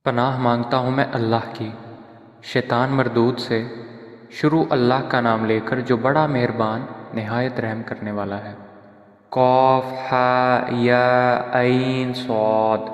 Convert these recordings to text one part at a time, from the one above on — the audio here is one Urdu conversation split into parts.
پناہ مانگتا ہوں میں اللہ کی شیطان مردود سے۔ شروع اللہ کا نام لے کر جو بڑا مہربان نہایت رحم کرنے والا ہے۔ قاف ہا یا عین صاد۔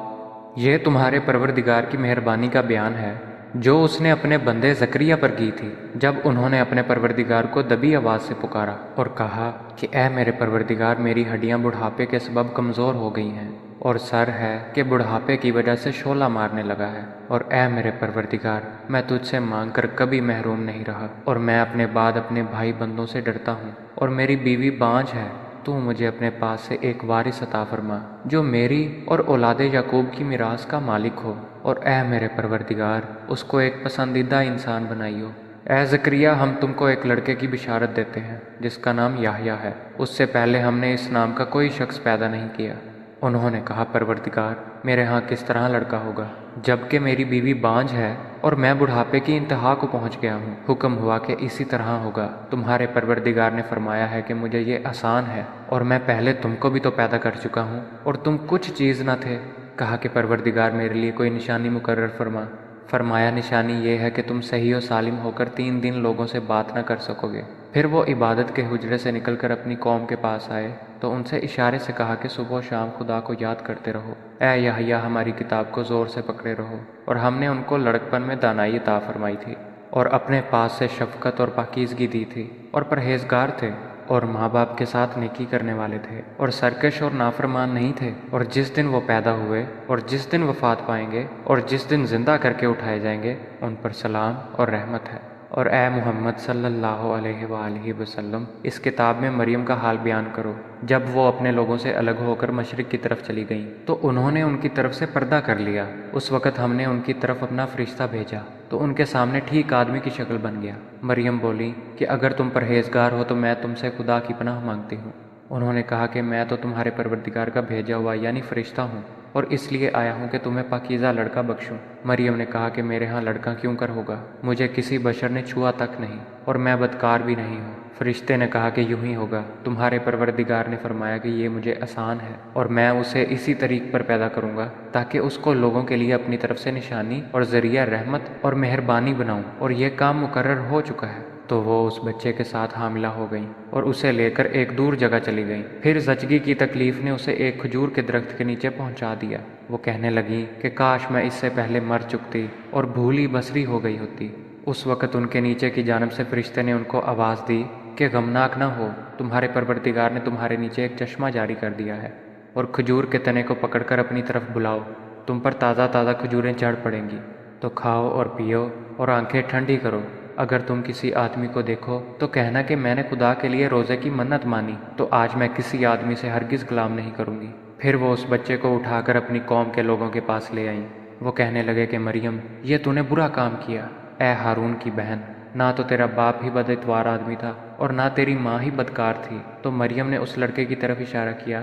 یہ تمہارے پروردگار کی مہربانی کا بیان ہے جو اس نے اپنے بندے زکریا پر کی تھی جب انہوں نے اپنے پروردگار کو دبی آواز سے پکارا اور کہا کہ اے میرے پروردگار، میری ہڈیاں بڑھاپے کے سبب کمزور ہو گئی ہیں اور سر ہے کہ بڑھاپے کی وجہ سے شعلہ مارنے لگا ہے، اور اے میرے پروردگار، میں تجھ سے مانگ کر کبھی محروم نہیں رہا، اور میں اپنے بعد اپنے بھائی بندوں سے ڈرتا ہوں، اور میری بیوی بانجھ ہے۔ تو مجھے اپنے پاس سے ایک وارث عطا فرما جو میری اور اولاد یعقوب کی میراث کا مالک ہو، اور اے میرے پروردگار، اس کو ایک پسندیدہ انسان بنائیو۔ اے زکریا، ہم تم کو ایک لڑکے کی بشارت دیتے ہیں جس کا نام یحییٰ ہے۔ اس سے پہلے ہم نے اس نام کا کوئی شخص پیدا نہیں کیا۔ انہوں نے کہا، پروردگار، میرے ہاں کس طرح لڑکا ہوگا جبکہ میری بیوی بانجھ ہے اور میں بڑھاپے کی انتہا کو پہنچ گیا ہوں۔ حکم ہوا کہ اسی طرح ہوگا۔ تمہارے پروردگار نے فرمایا ہے کہ مجھے یہ آسان ہے، اور میں پہلے تم کو بھی تو پیدا کر چکا ہوں اور تم کچھ چیز نہ تھے۔ کہا کہ پروردگار، میرے لیے کوئی نشانی مقرر فرما۔ فرمایا، نشانی یہ ہے کہ تم صحیح و سالم ہو کر 3 دن لوگوں سے بات نہ کر سکو گے۔ پھر وہ عبادت کے حجرے سے نکل کر اپنی قوم کے پاس آئے تو ان سے اشارے سے کہا کہ صبح و شام خدا کو یاد کرتے رہو۔ اے یحییٰ، ہماری کتاب کو زور سے پکڑے رہو۔ اور ہم نے ان کو لڑکپن میں دانائی عطا فرمائی تھی، اور اپنے پاس سے شفقت اور پاکیزگی دی تھی، اور پرہیزگار تھے، اور ماں باپ کے ساتھ نیکی کرنے والے تھے، اور سرکش اور نافرمان نہیں تھے۔ اور جس دن وہ پیدا ہوئے اور جس دن وفات پائیں گے اور جس دن زندہ کر کے اٹھائے جائیں گے، ان پر سلام اور رحمت ہے۔ اور اے محمد صلی اللہ علیہ وآلہ وسلم، اس کتاب میں مریم کا حال بیان کرو۔ جب وہ اپنے لوگوں سے الگ ہو کر مشرق کی طرف چلی گئیں تو انہوں نے ان کی طرف سے پردہ کر لیا۔ اس وقت ہم نے ان کی طرف اپنا فرشتہ بھیجا تو ان کے سامنے ٹھیک آدمی کی شکل بن گیا۔ مریم بولی کہ اگر تم پرہیزگار ہو تو میں تم سے خدا کی پناہ مانگتی ہوں۔ انہوں نے کہا کہ میں تو تمہارے پروردگار کا بھیجا ہوا یعنی فرشتہ ہوں، اور اس لیے آیا ہوں کہ تمہیں پاکیزہ لڑکا بخشوں۔ مریم نے کہا کہ میرے ہاں لڑکا کیوں کر ہوگا؟ مجھے کسی بشر نے چھوا تک نہیں، اور میں بدکار بھی نہیں ہوں۔ فرشتے نے کہا کہ یوں ہی ہوگا، تمہارے پروردگار نے فرمایا کہ یہ مجھے آسان ہے، اور میں اسے اسی طریق پر پیدا کروں گا تاکہ اس کو لوگوں کے لیے اپنی طرف سے نشانی اور ذریعہ رحمت اور مہربانی بناؤں، اور یہ کام مقرر ہو چکا ہے۔ تو وہ اس بچے کے ساتھ حاملہ ہو گئیں اور اسے لے کر ایک دور جگہ چلی گئیں۔ پھر زچگی کی تکلیف نے اسے ایک کھجور کے درخت کے نیچے پہنچا دیا۔ وہ کہنے لگیں کہ کاش میں اس سے پہلے مر چکتی اور بھولی بسری ہو گئی ہوتی۔ اس وقت ان کے نیچے کی جانب سے فرشتے نے ان کو آواز دی کہ غمناک نہ ہو، تمہارے پروردگار نے تمہارے نیچے ایک چشمہ جاری کر دیا ہے، اور کھجور کے تنے کو پکڑ کر اپنی طرف بلاؤ، تم پر تازہ تازہ کھجوریں چڑھ پڑیں گی، تو کھاؤ اور پیو اور آنکھیں ٹھنڈی کرو۔ اگر تم کسی آدمی کو دیکھو تو کہنا کہ میں نے خدا کے لیے روزے کی منت مانی، تو آج میں کسی آدمی سے ہرگز کلام نہیں کروں گی۔ پھر وہ اس بچے کو اٹھا کر اپنی قوم کے لوگوں کے پاس لے آئیں۔ وہ کہنے لگے کہ مریم، یہ تو نے برا کام کیا۔ اے ہارون کی بہن، نہ تو تیرا باپ ہی بد اتوار آدمی تھا اور نہ تیری ماں ہی بدکار تھی۔ تو مریم نے اس لڑکے کی طرف اشارہ کیا۔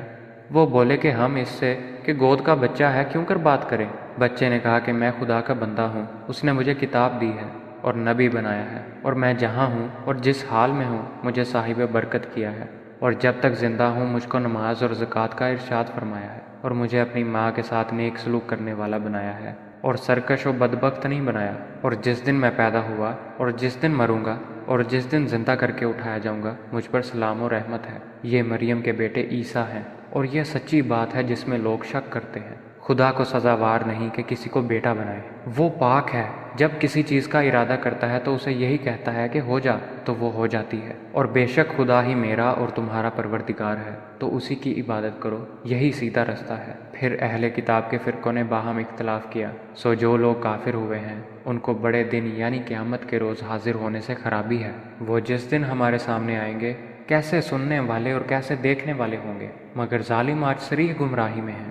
وہ بولے کہ ہم اس سے کہ گود کا بچہ ہے کیوں کر بات کریں؟ بچے نے کہا کہ میں خدا کا بندہ ہوں، اس نے مجھے کتاب دی ہے اور نبی بنایا ہے، اور میں جہاں ہوں اور جس حال میں ہوں مجھے صاحب برکت کیا ہے، اور جب تک زندہ ہوں مجھ کو نماز اور زکوٰۃ کا ارشاد فرمایا ہے، اور مجھے اپنی ماں کے ساتھ نیک سلوک کرنے والا بنایا ہے، اور سرکش و بدبخت نہیں بنایا۔ اور جس دن میں پیدا ہوا اور جس دن مروں گا اور جس دن زندہ کر کے اٹھایا جاؤں گا، مجھ پر سلام و رحمت ہے۔ یہ مریم کے بیٹے عیسیٰ ہیں، اور یہ سچی بات ہے جس میں لوگ شک کرتے ہیں۔ خدا کو سزاوار نہیں کہ کسی کو بیٹا بنائے۔ وہ پاک ہے، جب کسی چیز کا ارادہ کرتا ہے تو اسے یہی کہتا ہے کہ ہو جا، تو وہ ہو جاتی ہے۔ اور بے شک خدا ہی میرا اور تمہارا پروردگار ہے، تو اسی کی عبادت کرو، یہی سیدھا رستہ ہے۔ پھر اہل کتاب کے فرقوں نے باہم اختلاف کیا، سو جو لوگ کافر ہوئے ہیں ان کو بڑے دن یعنی قیامت کے روز حاضر ہونے سے خرابی ہے۔ وہ جس دن ہمارے سامنے آئیں گے کیسے سننے والے اور کیسے دیکھنے والے ہوں گے، مگر ظالم آج صریح گمراہی میں ہیں۔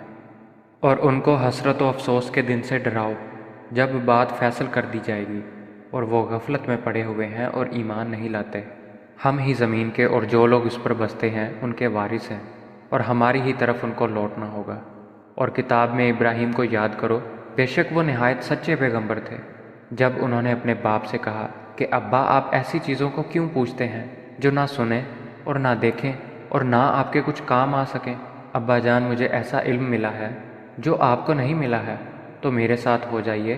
اور ان کو حسرت و افسوس کے دن سے ڈراؤ جب بات فیصل کر دی جائے گی، اور وہ غفلت میں پڑے ہوئے ہیں اور ایمان نہیں لاتے۔ ہم ہی زمین کے اور جو لوگ اس پر بستے ہیں ان کے وارث ہیں، اور ہماری ہی طرف ان کو لوٹنا ہوگا۔ اور کتاب میں ابراہیم کو یاد کرو، بے شک وہ نہایت سچے پیغمبر تھے۔ جب انہوں نے اپنے باپ سے کہا کہ ابا، آپ ایسی چیزوں کو کیوں پوچھتے ہیں جو نہ سنیں اور نہ دیکھیں اور نہ آپ کے کچھ کام آ سکیں؟ ابا جان، مجھے ایسا علم ملا ہے جو آپ کو نہیں ملا ہے، تو میرے ساتھ ہو جائیے،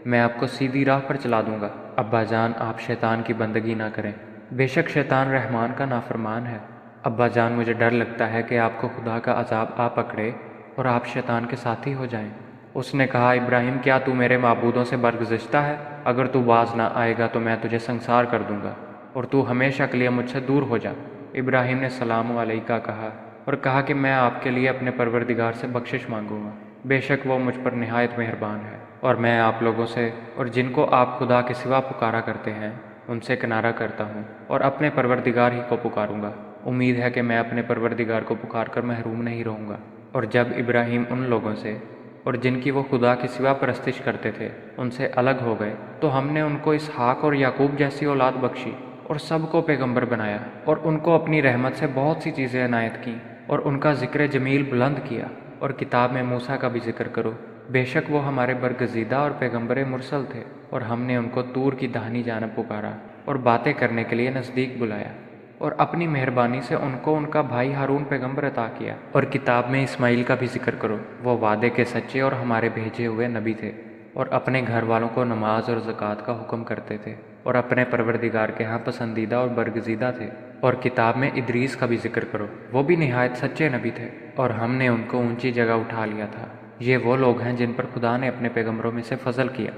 میں آپ کو سیدھی راہ پر چلا دوں گا۔ ابا جان، آپ شیطان کی بندگی نہ کریں، بے شک شیطان رحمان کا نافرمان ہے۔ ابا جان، مجھے ڈر لگتا ہے کہ آپ کو خدا کا عذاب آ پکڑے اور آپ شیطان کے ساتھی ہو جائیں۔ اس نے کہا، ابراہیم، کیا تو میرے معبودوں سے برگزشتہ ہے؟ اگر تو باز نہ آئے گا تو میں تجھے سنسار کر دوں گا اور تو ہمیشہ کے لیے مجھ سے دور ہو جا۔ ابراہیم نے سلام علیکہ کہا اور کہا کہ میں آپ کے لیے اپنے پروردگار سے بخشش مانگوں گا، بے شک وہ مجھ پر نہایت مہربان ہے، اور میں آپ لوگوں سے اور جن کو آپ خدا کے سوا پکارا کرتے ہیں ان سے کنارہ کرتا ہوں اور اپنے پروردگار ہی کو پکاروں گا۔ امید ہے کہ میں اپنے پروردگار کو پکار کر محروم نہیں رہوں گا۔ اور جب ابراہیم ان لوگوں سے اور جن کی وہ خدا کے سوا پرستش کرتے تھے ان سے الگ ہو گئے تو ہم نے ان کو اسحاق اور یعقوب جیسی اولاد بخشی اور سب کو پیغمبر بنایا، اور ان کو اپنی رحمت سے بہت سی چیزیں عنایت کیں اور ان کا ذکر جمیل بلند کیا۔ اور کتاب میں موسیٰ کا بھی ذکر کرو، بے شک وہ ہمارے برگزیدہ اور پیغمبر مرسل تھے، اور ہم نے ان کو طور کی داہنی جانب پکارا اور باتیں کرنے کے لیے نزدیک بلایا، اور اپنی مہربانی سے ان کو ان کا بھائی ہارون پیغمبر عطا کیا۔ اور کتاب میں اسماعیل کا بھی ذکر کرو، وہ وعدے کے سچے اور ہمارے بھیجے ہوئے نبی تھے، اور اپنے گھر والوں کو نماز اور زکوٰۃ کا حکم کرتے تھے، اور اپنے پروردگار کے ہاں پسندیدہ اور برگزیدہ تھے۔ اور کتاب میں ادریس کا بھی ذکر کرو، وہ بھی نہایت سچے نبی تھے، اور ہم نے ان کو اونچی جگہ اٹھا لیا تھا۔ یہ وہ لوگ ہیں جن پر خدا نے اپنے پیغمبروں میں سے فضل کیا،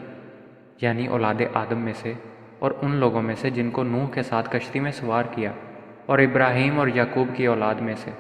یعنی اولاد آدم میں سے، اور ان لوگوں میں سے جن کو نوح کے ساتھ کشتی میں سوار کیا، اور ابراہیم اور یعقوب کی اولاد میں سے،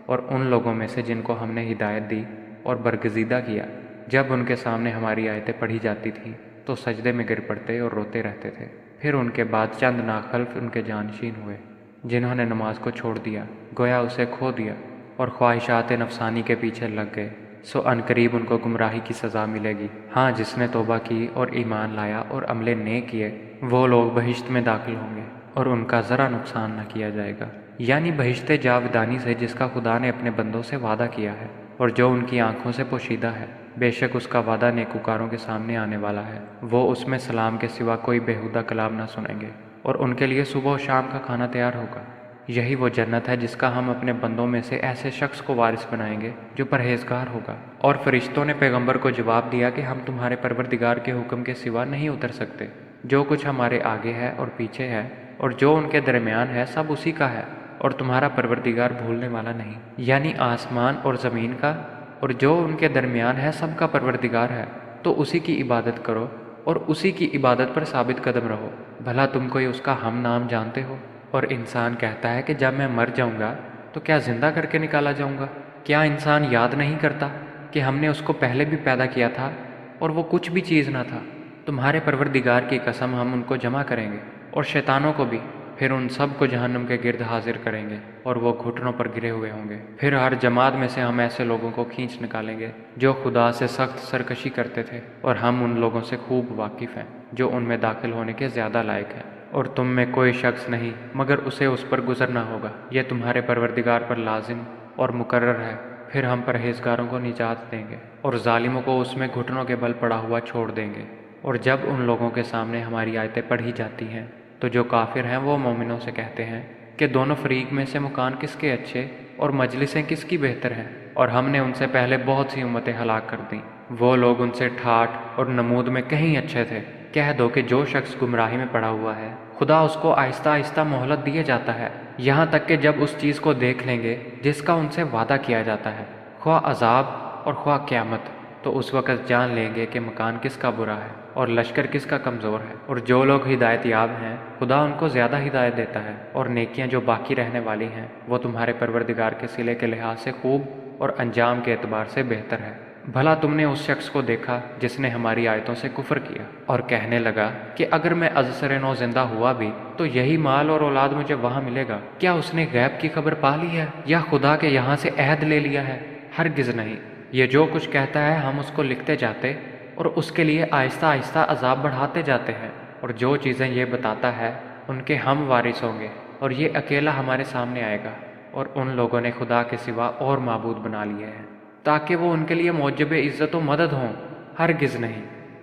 اور ان لوگوں میں سے جن کو ہم نے ہدایت دی اور برگزیدہ کیا۔ جب ان کے سامنے ہماری آیتیں پڑھی جاتی تھیں تو سجدے میں گر پڑتے اور روتے رہتے تھے۔ پھر ان کے بعد چند ناخلف ان کے جانشین ہوئے جنہوں نے نماز کو چھوڑ دیا، گویا اسے کھو دیا، اور خواہشات نفسانی کے پیچھے لگ گئے، سو عنقریب ان کو گمراہی کی سزا ملے گی۔ ہاں، جس نے توبہ کی اور ایمان لایا اور عمل نیک کیے، وہ لوگ بہشت میں داخل ہوں گے اور ان کا ذرا نقصان نہ کیا جائے گا، یعنی بہشت جاودانی سے جس کا خدا نے اپنے بندوں سے وعدہ کیا ہے اور جو ان کی آنکھوں سے پوشیدہ ہے۔ بے شک اس کا وعدہ نیکوکاروں کے سامنے آنے والا ہے، وہ اس میں سلام کے سوا کوئی بیہودہ کلام نہ سنیں گے، اور ان کے لیے صبح و شام کا کھانا تیار ہوگا۔ یہی وہ جنت ہے جس کا ہم اپنے بندوں میں سے ایسے شخص کو وارث بنائیں گے جو پرہیزگار ہوگا۔ اور فرشتوں نے پیغمبر کو جواب دیا کہ ہم تمہارے پروردگار کے حکم کے سوا نہیں اتر سکتے، جو کچھ ہمارے آگے ہے اور پیچھے ہے اور جو ان کے درمیان ہے سب اسی کا ہے، اور تمہارا پروردگار بھولنے والا نہیں، یعنی آسمان اور زمین کا اور جو ان کے درمیان ہے سب کا پروردگار ہے، تو اسی کی عبادت کرو اور اسی کی عبادت پر ثابت قدم رہو۔ بھلا تم کوئی اس کا ہم نام جانتے ہو؟ اور انسان کہتا ہے کہ جب میں مر جاؤں گا تو کیا زندہ کر کے نکالا جاؤں گا؟ کیا انسان یاد نہیں کرتا کہ ہم نے اس کو پہلے بھی پیدا کیا تھا اور وہ کچھ بھی چیز نہ تھا؟ تمہارے پروردگار کی قسم، ہم ان کو جمع کریں گے اور شیطانوں کو بھی، پھر ان سب کو جہنم کے گرد حاضر کریں گے اور وہ گھٹنوں پر گرے ہوئے ہوں گے۔ پھر ہر جماعت میں سے ہم ایسے لوگوں کو کھینچ نکالیں گے جو خدا سے سخت سرکشی کرتے تھے، اور ہم ان لوگوں سے خوب واقف ہیں جو ان میں داخل ہونے کے زیادہ لائق ہیں۔ اور تم میں کوئی شخص نہیں مگر اسے اس پر گزرنا ہوگا، یہ تمہارے پروردگار پر لازم اور مقرر ہے۔ پھر ہم پرہیزگاروں کو نجات دیں گے اور ظالموں کو اس میں گھٹنوں کے بل پڑا ہوا چھوڑ دیں گے۔ اور جب ان لوگوں کے سامنے ہماری آیتیں پڑھی جاتی ہیں تو جو کافر ہیں وہ مومنوں سے کہتے ہیں کہ دونوں فریق میں سے مکان کس کے اچھے اور مجلسیں کس کی بہتر ہیں، اور ہم نے ان سے پہلے بہت سی امتیں ہلاک کر دیں، وہ لوگ ان سے ٹھاٹھ اور نمود میں کہیں اچھے تھے۔ کہہ دو کہ جو شخص گمراہی میں پڑا ہوا ہے خدا اس کو آہستہ آہستہ مہلت دیے جاتا ہے، یہاں تک کہ جب اس چیز کو دیکھ لیں گے جس کا ان سے وعدہ کیا جاتا ہے، خواہ عذاب اور خواہ قیامت، تو اس وقت جان لیں گے کہ مکان کس کا برا ہے اور لشکر کس کا کمزور ہے۔ اور جو لوگ ہدایت یاب ہیں خدا ان کو زیادہ ہدایت دیتا ہے، اور نیکیاں جو باقی رہنے والی ہیں وہ تمہارے پروردگار کے صلے کے لحاظ سے خوب اور انجام کے اعتبار سے بہتر ہے۔ بھلا تم نے اس شخص کو دیکھا جس نے ہماری آیتوں سے کفر کیا اور کہنے لگا کہ اگر میں از سر نو زندہ ہوا بھی تو یہی مال اور اولاد مجھے وہاں ملے گا؟ کیا اس نے غیب کی خبر پا لی ہے یا خدا کے یہاں سے عہد لے لیا ہے؟ ہرگز نہیں۔ یہ جو کچھ کہتا ہے ہم اس کو لکھتے جاتے اور اس کے لیے آہستہ آہستہ عذاب بڑھاتے جاتے ہیں، اور جو چیزیں یہ بتاتا ہے ان کے ہم وارث ہوں گے، اور یہ اکیلا ہمارے سامنے آئے گا۔ اور ان لوگوں نے خدا کے سوا اور معبود بنا لیے ہیں تاکہ وہ ان کے لیے موجب عزت و مدد ہوں، ہرگز نہیں۔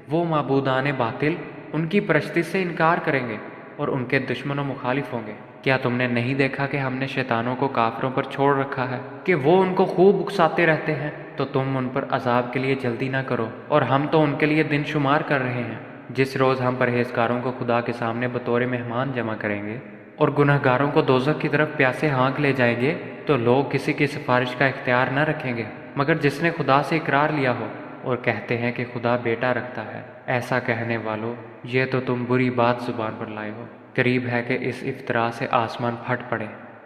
وہ معبودان باطل ان کی پرستی سے انکار کریں گے اور ان کے دشمن و مخالف ہوں گے۔ کیا تم نے نہیں دیکھا کہ ہم نے شیطانوں کو کافروں پر چھوڑ رکھا ہے کہ وہ ان کو خوب اکساتے رہتے ہیں؟ تو تم ان پر عذاب کے لیے جلدی نہ کرو، اور ہم تو ان کے لیے دن شمار کر رہے ہیں۔ جس روز ہم پرہیزگاروں کو خدا کے سامنے بطور مہمان جمع کریں گے اور گنہگاروں کو دوزخ کی طرف پیاسے ہانک لے جائیں گے، تو لوگ کسی کی سفارش کا اختیار نہ رکھیں گے مگر جس نے خدا سے اقرار لیا ہو، اور کہتے ہیں کہ خدا بیٹا رکھتا ہے۔ ایسا کہنے والو، یہ تو تم بری بات زبان پر لائے ہو۔ قریب ہے کہ اس افطرا سے آسمان پھٹ پڑے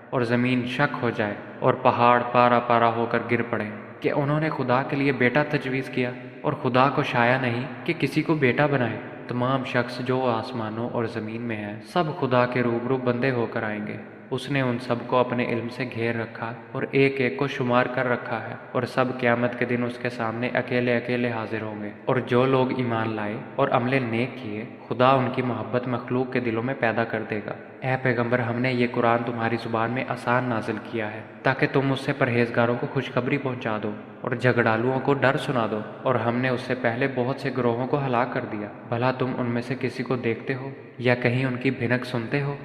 اور زمین شک ہو جائے اور پہاڑ پارا پارا ہو کر گر پڑے کہ انہوں نے خدا کے لیے بیٹا تجویز کیا، اور خدا کو شایع نہیں کہ کسی کو بیٹا بنائے۔ تمام شخص جو آسمانوں اور زمین میں ہیں سب خدا کے روبرو بندے ہو کر آئیں گے۔ اس نے ان سب کو اپنے علم سے گھیر رکھا اور ایک ایک کو شمار کر رکھا ہے، اور سب قیامت کے دن اس کے سامنے اکیلے اکیلے حاضر ہوں گے۔ اور جو لوگ ایمان لائے اور عمل نیک کیے، خدا ان کی محبت مخلوق کے دلوں میں پیدا کر دے گا۔ اے پیغمبر، ہم نے یہ قرآن تمہاری زبان میں آسان نازل کیا ہے تاکہ تم اس سے پرہیزگاروں کو خوشخبری پہنچا دو اور جھگڑالوؤں کو ڈر سنا دو، اور ہم نے اس سے پہلے بہت سے گروہوں کو ہلاک کر دیا۔ بھلا تم ان میں سے کسی کو دیکھتے ہو یا کہیں ان کی بھنک سنتے ہو؟